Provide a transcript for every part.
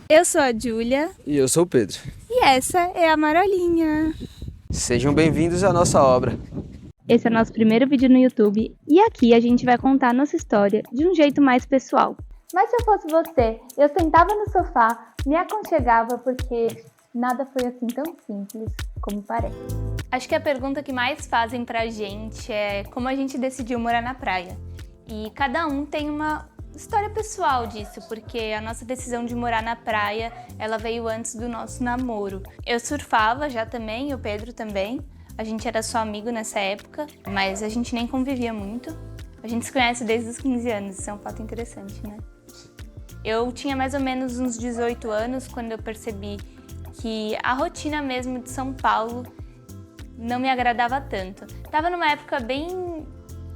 Eu sou a Júlia. E eu sou o Pedro. E essa é a Marolinha. Sejam bem-vindos à nossa obra. Esse é o nosso primeiro vídeo no YouTube e aqui a gente vai contar a nossa história de um jeito mais pessoal. Mas se eu fosse você, eu sentava no sofá, me aconchegava porque nada foi assim tão simples como parece. Acho que a pergunta que mais fazem pra gente é como a gente decidiu morar na praia. E cada um tem uma história pessoal disso, porque a nossa decisão de morar na praia, ela veio antes do nosso namoro. Eu surfava já também, o Pedro também. A gente era só amigo nessa época, mas a gente nem convivia muito. A gente se conhece desde os 15 anos, isso é um fato interessante, né? Eu tinha mais ou menos uns 18 anos quando eu percebi que a rotina mesmo de São Paulo não me agradava tanto. Tava numa época bem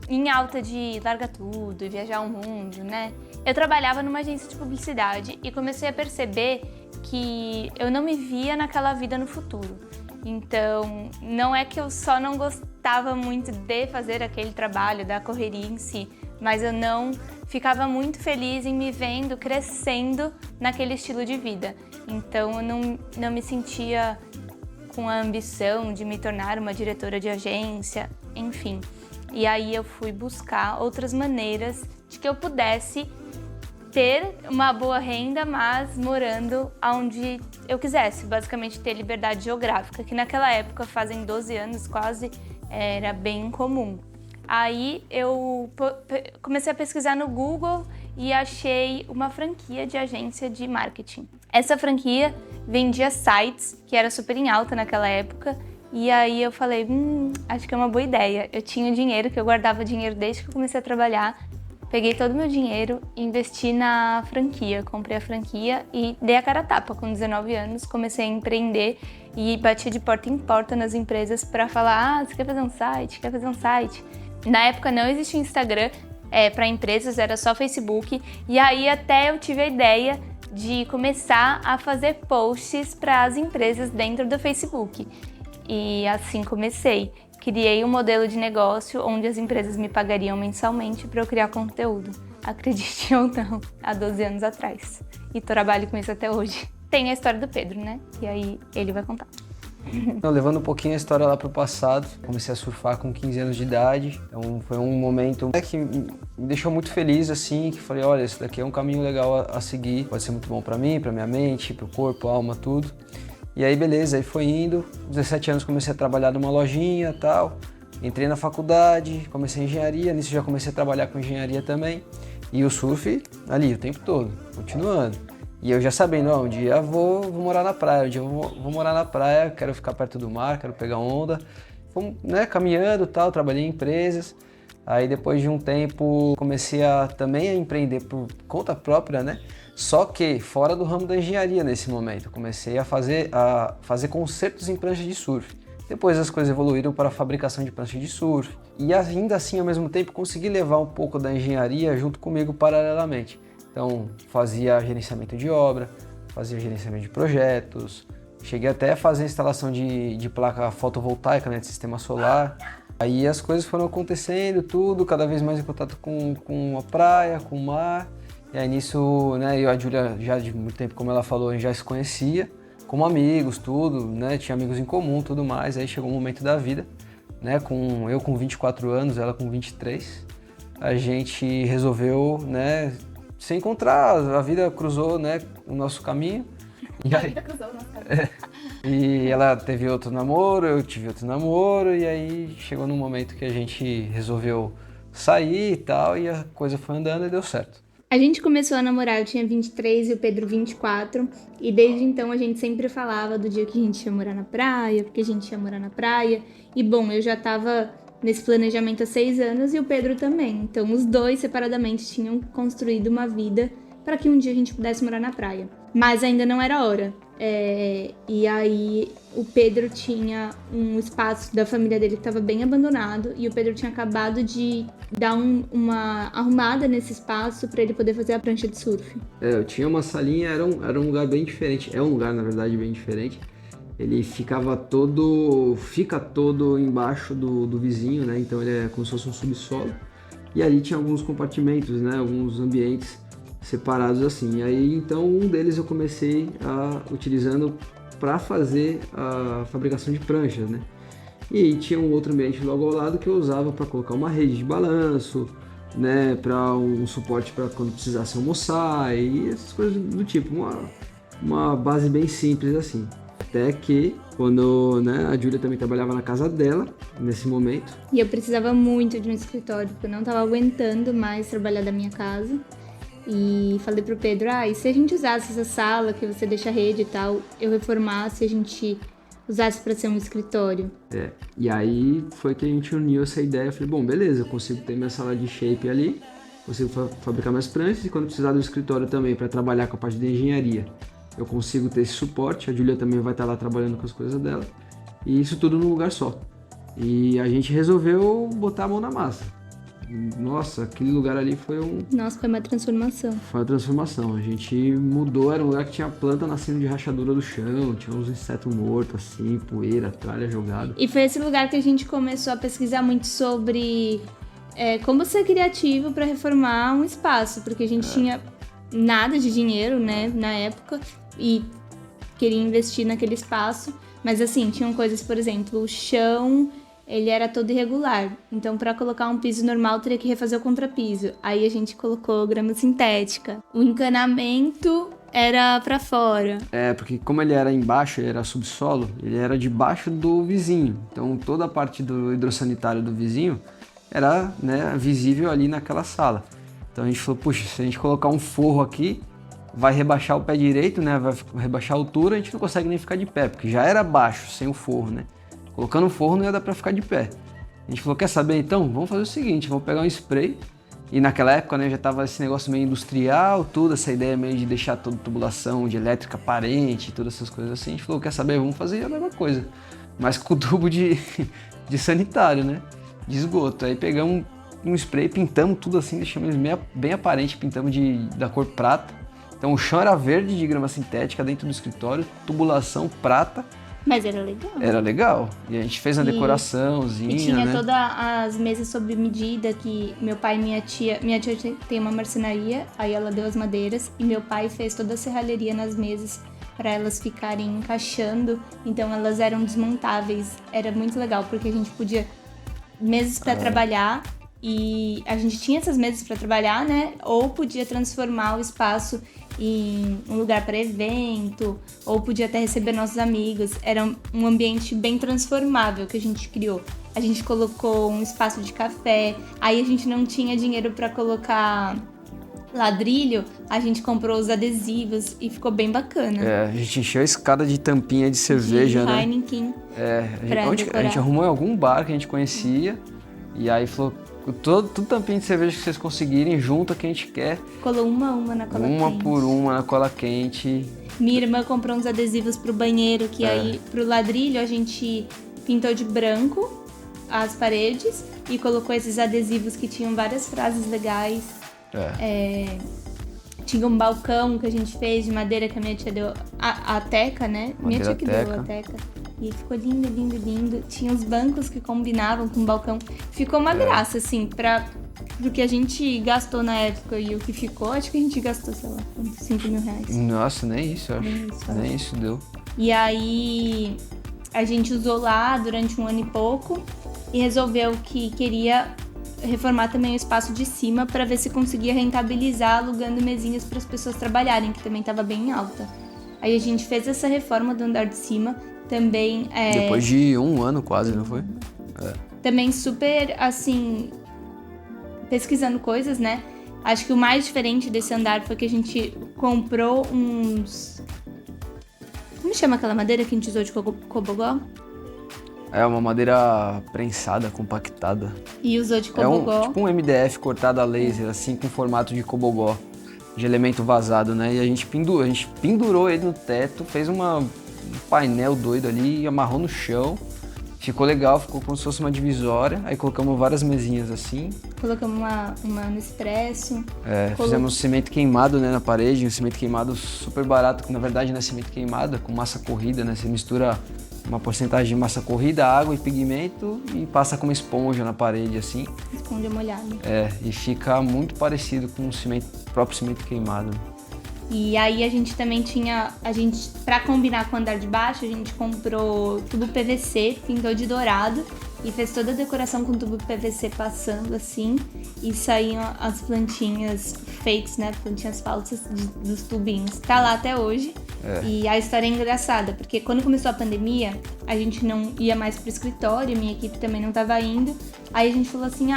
em alta de largar tudo e viajar o mundo, né? Eu trabalhava numa agência de publicidade e comecei a perceber que eu não me via naquela vida no futuro. Então, não é que eu só não gostava muito de fazer aquele trabalho, da correria em si, mas eu não ficava muito feliz em me vendo crescendo naquele estilo de vida. Então, eu não me sentia com a ambição de me tornar uma diretora de agência, enfim. E aí eu fui buscar outras maneiras de que eu pudesse ter uma boa renda, mas morando onde eu quisesse, basicamente ter liberdade geográfica, que naquela época, fazem 12 anos quase, era bem comum. Aí eu comecei a pesquisar no Google e achei uma franquia de agência de marketing. Essa franquia vendia sites, que era super em alta naquela época, e aí eu falei, acho que é uma boa ideia. Eu tinha dinheiro, que eu guardava dinheiro desde que eu comecei a trabalhar. Peguei todo o meu dinheiro, investi na franquia, comprei a franquia e dei a cara a tapa. Com 19 anos, comecei a empreender e bati de porta em porta nas empresas para falar, você quer fazer um site? Quer fazer um site? Na época não existia Instagram para empresas, era só Facebook. E aí até eu tive a ideia de começar a fazer posts para as empresas dentro do Facebook. E assim comecei. Criei um modelo de negócio onde as empresas me pagariam mensalmente para eu criar conteúdo. Acredite ou não, há 12 anos atrás. E trabalho com isso até hoje. Tem a história do Pedro, né? E aí ele vai contar. Então, levando um pouquinho a história lá pro passado, comecei a surfar com 15 anos de idade. Então foi um momento que me deixou muito feliz, assim, que falei, olha, esse daqui é um caminho legal a seguir. Pode ser muito bom para mim, para minha mente, pro corpo, alma, tudo. E aí, beleza, aí foi indo, 17 anos comecei a trabalhar numa lojinha e tal, entrei na faculdade, comecei engenharia, nisso já comecei a trabalhar com engenharia também, e o surf ali o tempo todo, continuando. E eu já sabendo, um dia vou morar na praia, um dia eu vou morar na praia, quero ficar perto do mar, quero pegar onda. Fomos, né, caminhando e tal, trabalhei em empresas. Aí depois de um tempo comecei também a empreender por conta própria, né? Só que fora do ramo da engenharia nesse momento. Comecei a fazer concertos em prancha de surf. Depois as coisas evoluíram para a fabricação de prancha de surf. E ainda assim, ao mesmo tempo, consegui levar um pouco da engenharia junto comigo paralelamente. Então fazia gerenciamento de obra, fazia gerenciamento de projetos. Cheguei até a fazer instalação de placa fotovoltaica, né, de sistema solar. Aí as coisas foram acontecendo, tudo, cada vez mais em contato com a praia, com o mar. E aí nisso, né, eu e a Júlia, já de muito tempo, como ela falou, a gente já se conhecia, como amigos, tudo, né, tinha amigos em comum, tudo mais. Aí chegou um momento da vida, né, eu com 24 anos, ela com 23, a gente resolveu, né, se encontrar, a vida cruzou, né, o nosso caminho. E aí, e ela teve outro namoro, eu tive outro namoro, e aí chegou num momento que a gente resolveu sair e tal, e a coisa foi andando e deu certo. A gente começou a namorar, eu tinha 23 e o Pedro 24, e desde então a gente sempre falava do dia que a gente ia morar na praia, porque a gente ia morar na praia. E bom, eu já tava nesse planejamento há 6 anos e o Pedro também. Então os dois separadamente tinham construído uma vida para que um dia a gente pudesse morar na praia. Mas ainda não era hora. E aí o Pedro tinha um espaço da família dele que estava bem abandonado e o Pedro tinha acabado de dar uma arrumada nesse espaço para ele poder fazer a prancha de surf. Eu tinha uma salinha, era um lugar bem diferente, é um lugar na verdade bem diferente. ele fica todo embaixo do vizinho, né? Então ele é como se fosse um subsolo. E ali tinha alguns compartimentos, né? Alguns ambientes separados assim. E aí então um deles eu comecei utilizando para fazer a fabricação de pranchas, né? E aí tinha um outro ambiente logo ao lado que eu usava para colocar uma rede de balanço, né? Para um suporte para quando precisasse almoçar e essas coisas do tipo. Uma base bem simples assim. Até que quando, né, a Júlia também trabalhava na casa dela nesse momento. E eu precisava muito de um escritório, porque eu não estava aguentando mais trabalhar da minha casa. E falei pro Pedro, e se a gente usasse essa sala que você deixa a rede e tal, eu reformasse e a gente usasse para ser um escritório? E aí foi que a gente uniu essa ideia. Eu falei, bom, beleza, eu consigo ter minha sala de shape ali, consigo fabricar minhas pranchas e quando precisar do escritório também para trabalhar com a parte de engenharia, eu consigo ter esse suporte. A Júlia também vai estar lá trabalhando com as coisas dela e isso tudo num lugar só. E a gente resolveu botar a mão na massa. Nossa, aquele lugar ali foi Nossa, foi uma transformação. Foi uma transformação. A gente mudou, era um lugar que tinha planta nascendo de rachadura do chão, tinha uns insetos mortos assim, poeira, tralha jogada. E foi esse lugar que a gente começou a pesquisar muito sobre como ser criativo para reformar um espaço, porque a gente tinha nada de dinheiro, né, na época, e queria investir naquele espaço, mas assim, tinham coisas, por exemplo, o chão, ele era todo irregular, então para colocar um piso normal teria que refazer o contrapiso, aí a gente colocou grama sintética, o encanamento era para fora. Porque como ele era embaixo, ele era subsolo, ele era debaixo do vizinho, então toda a parte do hidrossanitário do vizinho era, né, visível ali naquela sala. Então a gente falou, puxa, se a gente colocar um forro aqui, vai rebaixar o pé direito, né? Vai rebaixar a altura, a gente não consegue nem ficar de pé, porque já era baixo, sem o forro, né? Colocando o forro não ia dar pra ficar de pé. A gente falou, quer saber então? Vamos fazer o seguinte, vamos pegar um spray. E naquela época, né, já tava esse negócio meio industrial, tudo, essa ideia meio de deixar toda tubulação de elétrica aparente, todas essas coisas assim. A gente falou, quer saber? Vamos fazer a mesma coisa, mas com tubo de sanitário, né? De esgoto. Aí pegamos um spray, pintamos tudo assim, deixamos bem aparente, pintamos da cor prata. Então o chão era verde de grama sintética dentro do escritório, tubulação prata. Mas era legal. Era legal. E a gente fez uma decoraçãozinha, e tinha né? todas as mesas sob medida que meu pai e minha tia tem uma marcenaria, aí ela deu as madeiras e meu pai fez toda a serralheria nas mesas para elas ficarem encaixando. Então elas eram desmontáveis. Era muito legal porque a gente podia mesas para trabalhar. E a gente tinha essas mesas para trabalhar, né? Ou podia transformar o espaço em um lugar para evento, ou podia até receber nossos amigos. Era um ambiente bem transformável que a gente criou. A gente colocou um espaço de café, aí a gente não tinha dinheiro para colocar ladrilho, a gente comprou os adesivos e ficou bem bacana. A gente encheu a escada de tampinha de cerveja, de né? Heineken. A gente arrumou em algum bar que a gente conhecia e aí falou, tudo tampinha de cerveja que vocês conseguirem, junta que a gente quer. Colou uma na cola quente. Uma por uma na cola quente. Minha irmã comprou uns adesivos pro banheiro, que aí pro ladrilho a gente pintou de branco as paredes e colocou esses adesivos que tinham várias frases legais. Tinha um balcão que a gente fez de madeira que a minha tia deu, a teca, né? Minha tia que deu a teca. E ficou lindo, lindo, lindo. Tinha os bancos que combinavam com o balcão. Ficou uma graça, assim, do que a gente gastou na época e o que ficou. Acho que a gente gastou, sei lá, 5 mil reais. Nossa, nem isso, eu acho. Nem isso deu. E aí, a gente usou lá durante 1 ano e pouco e resolveu que queria reformar também o espaço de cima para ver se conseguia rentabilizar alugando mesinhas para as pessoas trabalharem, que também estava bem alta. Aí a gente fez essa reforma do andar de cima. Também depois de 1 ano quase, não foi? Também super, assim, pesquisando coisas, né? Acho que o mais diferente desse andar foi que a gente comprou uns... Como chama aquela madeira que a gente usou de cobogó? É uma madeira prensada, compactada. E usou de cobogó. Tipo um MDF cortado a laser, assim, com formato de cobogó, de elemento vazado, né? E a gente pendurou ele no teto, fez um painel doido ali, amarrou no chão, ficou legal, ficou como se fosse uma divisória. Aí colocamos várias mesinhas assim. Colocamos uma Nespresso. Fizemos cimento queimado, né, na parede, um cimento queimado super barato, que na verdade não é cimento queimado, é com massa corrida, né? Você mistura uma porcentagem de massa corrida, água e pigmento e passa com uma esponja na parede assim. Esponja molhada. E fica muito parecido com o próprio cimento queimado. E aí a gente também pra combinar com o andar de baixo, a gente comprou tubo PVC, pintou de dourado e fez toda a decoração com tubo PVC passando assim, e saíam as plantinhas fakes, né, plantinhas falsas dos tubinhos. Tá lá até hoje. E a história é engraçada, porque quando começou a pandemia, a gente não ia mais pro escritório, minha equipe também não tava indo. Aí a gente falou assim,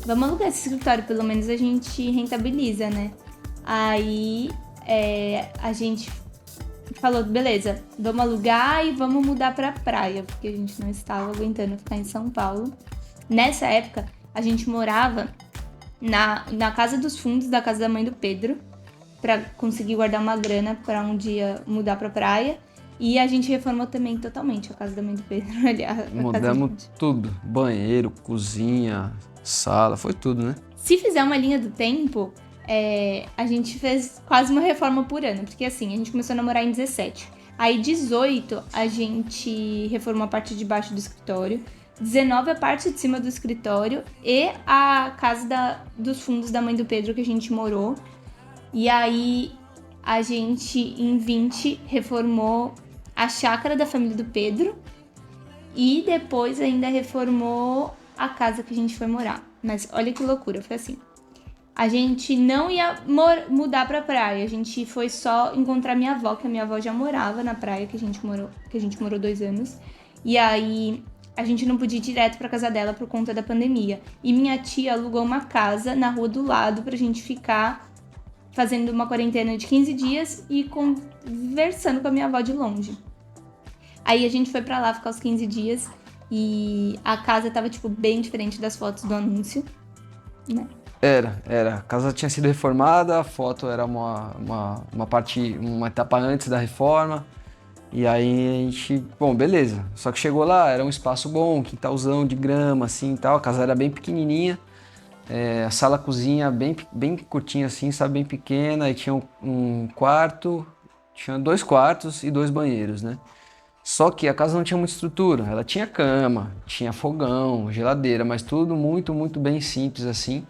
vamos alugar esse escritório, pelo menos a gente rentabiliza, né? Aí a gente falou, beleza, vamos alugar e vamos mudar pra praia, porque a gente não estava aguentando ficar em São Paulo. Nessa época, a gente morava na casa dos fundos da casa da mãe do Pedro, pra conseguir guardar uma grana pra um dia mudar pra praia. E a gente reformou também totalmente a casa da mãe do Pedro. Mudamos tudo, banheiro, cozinha, sala, foi tudo, né? Se fizer uma linha do tempo, a gente fez quase uma reforma por ano, porque assim, a gente começou a namorar em 17. Aí 18 a gente reformou a parte de baixo do escritório, 19 a parte de cima do escritório e a casa dos fundos da mãe do Pedro que a gente morou. E aí a gente em 20 reformou a chácara da família do Pedro e depois ainda reformou a casa que a gente foi morar. Mas olha que loucura, foi assim. A gente não ia mudar pra praia, a gente foi só encontrar minha avó, que a minha avó já morava na praia que a gente morou 2 anos. E aí a gente não podia ir direto pra casa dela por conta da pandemia. E minha tia alugou uma casa na rua do lado pra gente ficar fazendo uma quarentena de 15 dias e conversando com a minha avó de longe. Aí a gente foi pra lá ficar os 15 dias e a casa tava, bem diferente das fotos do anúncio, né? Era. A casa tinha sido reformada, a foto era uma etapa antes da reforma. E aí a gente, beleza. Só que chegou lá, era um espaço bom, um quintalzão de grama, assim e tal. A casa era bem pequenininha. A sala-cozinha bem curtinha assim, sabe, bem pequena. E tinha um quarto, tinha 2 quartos e 2 banheiros, né? Só que a casa não tinha muita estrutura. Ela tinha cama, tinha fogão, geladeira, mas tudo muito, muito bem simples assim,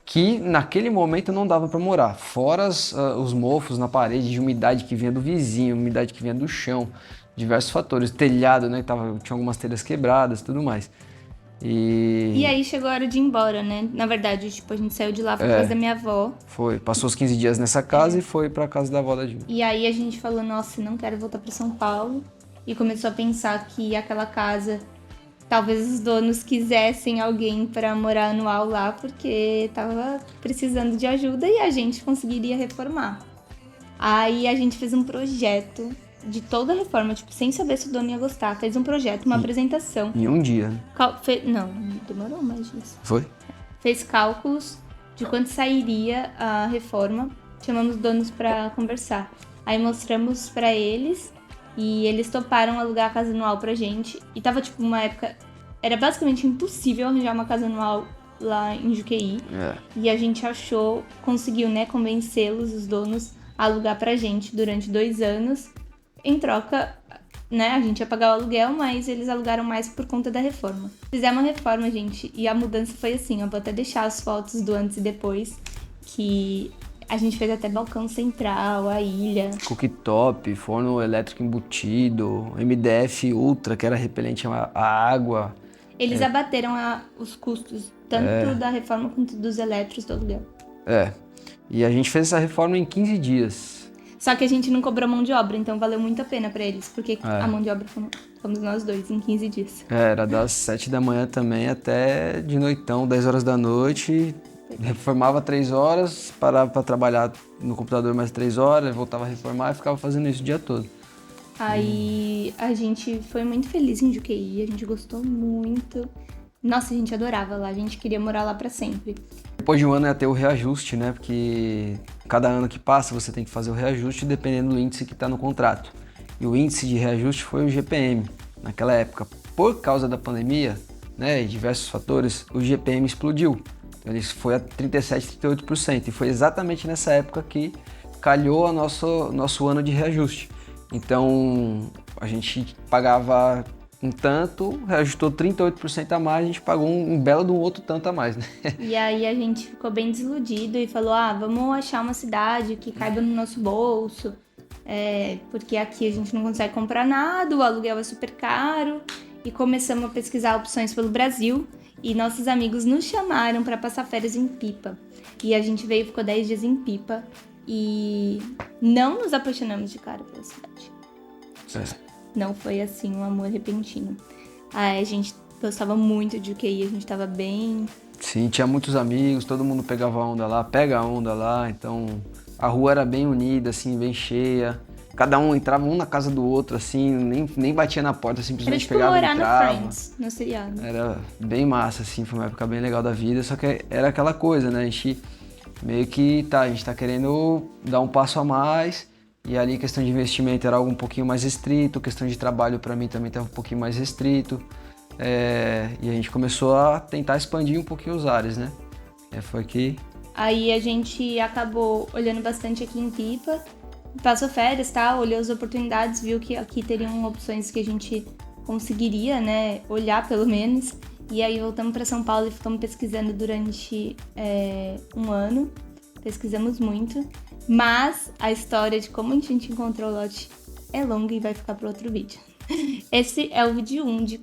que naquele momento não dava para morar. Fora os mofos na parede de umidade que vinha do vizinho, umidade que vinha do chão, diversos fatores. Telhado, né? Tinha algumas telhas quebradas e tudo mais. E aí chegou a hora de ir embora, né? Na verdade, a gente saiu de lá pra casa da minha avó. Passou os 15 dias nessa casa e foi pra casa da avó da Júlia. E aí a gente falou, nossa, não quero voltar pra São Paulo. E começou a pensar que aquela casa, talvez os donos quisessem alguém pra morar anual lá, porque tava precisando de ajuda e a gente conseguiria reformar. Aí a gente fez um projeto de toda a reforma, sem saber se o dono ia gostar. Fez um projeto, uma apresentação. Em um dia, né? Não, demorou mais disso. Foi? Fez cálculos de quanto sairia a reforma. Chamamos os donos pra conversar. Aí mostramos pra eles e eles toparam alugar a casa anual pra gente. E tava, uma época... Era basicamente impossível arranjar uma casa anual lá em Juqueí. E a gente conseguiu, né, convencê-los, os donos, a alugar pra gente durante 2 anos. Em troca, né, a gente ia pagar o aluguel, mas eles alugaram mais por conta da reforma. Fizemos uma reforma, gente, e a mudança foi assim, eu vou até deixar as fotos do antes e depois, que a gente fez até balcão central, a ilha. Cooktop, forno elétrico embutido, MDF Ultra, que era repelente à água. Eles abateram os custos, tanto da reforma quanto dos elétricos do aluguel. E a gente fez essa reforma em 15 dias. Só que a gente não cobrou mão de obra, então valeu muito a pena pra eles, porque a mão de obra fomos nós dois, em 15 dias. Era das 7 da manhã também até de noitão, 10 horas da noite. Reformava 3 horas, parava pra trabalhar no computador mais 3 horas, voltava a reformar e ficava fazendo isso o dia todo. Aí a gente foi muito feliz em Juqueí, a gente gostou muito. Nossa, a gente adorava lá, a gente queria morar lá pra sempre. Depois de um ano ia ter o reajuste, né? Porque cada ano que passa você tem que fazer o reajuste dependendo do índice que está no contrato. E o índice de reajuste foi o GPM, naquela época. por causa da pandemia, né, e diversos fatores, o GPM explodiu. Então, ele foi a 37%, 38%. E foi exatamente nessa época que calhou o nosso ano de reajuste. Então, a gente pagava um tanto, reajustou 38% a mais, a gente pagou um belo de um outro tanto a mais, né? E aí a gente ficou bem desiludido e falou, vamos achar uma cidade que caiba no nosso bolso, porque aqui a gente não consegue comprar nada, o aluguel é super caro. E começamos a pesquisar opções pelo Brasil e nossos amigos nos chamaram para passar férias em Pipa. E a gente veio e ficou 10 dias em Pipa e não nos apaixonamos de cara pela cidade. Não foi assim um amor repentino. A gente gostava muito de UQI, a gente tava bem... Sim, tinha muitos amigos, todo mundo pegava onda lá, pega a onda lá, então a rua era bem unida, assim, bem cheia. Cada um entrava um na casa do outro, assim, nem batia na porta, simplesmente pegava e entrava. Era tipo morar no Friends, no seriado. Era bem massa, assim, foi uma época bem legal da vida, só que era aquela coisa, né, a gente meio que, a gente tá querendo dar um passo a mais, e ali questão de investimento era algo um pouquinho mais restrito, questão de trabalho para mim também estava um pouquinho mais restrito, e a gente começou a tentar expandir um pouquinho os ares, né, foi que... Aí a gente acabou olhando bastante aqui em Pipa, passou férias, tá? Olhou as oportunidades, viu que aqui teriam opções que a gente conseguiria, né? Olhar pelo menos. E aí voltamos para São Paulo e ficamos pesquisando durante um ano. Pesquisamos muito. Mas a história de como a gente encontrou o lote é longa e vai ficar para outro vídeo. Esse é o vídeo 1 de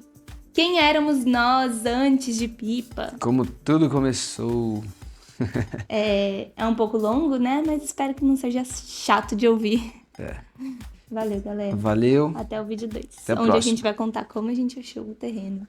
quem éramos nós antes de Pipa. Como tudo começou... É um pouco longo, né? Mas espero que não seja chato de ouvir. Valeu, galera. Valeu. Até o vídeo 2, Até a onde próxima. a gente vai contar como a gente achou o terreno.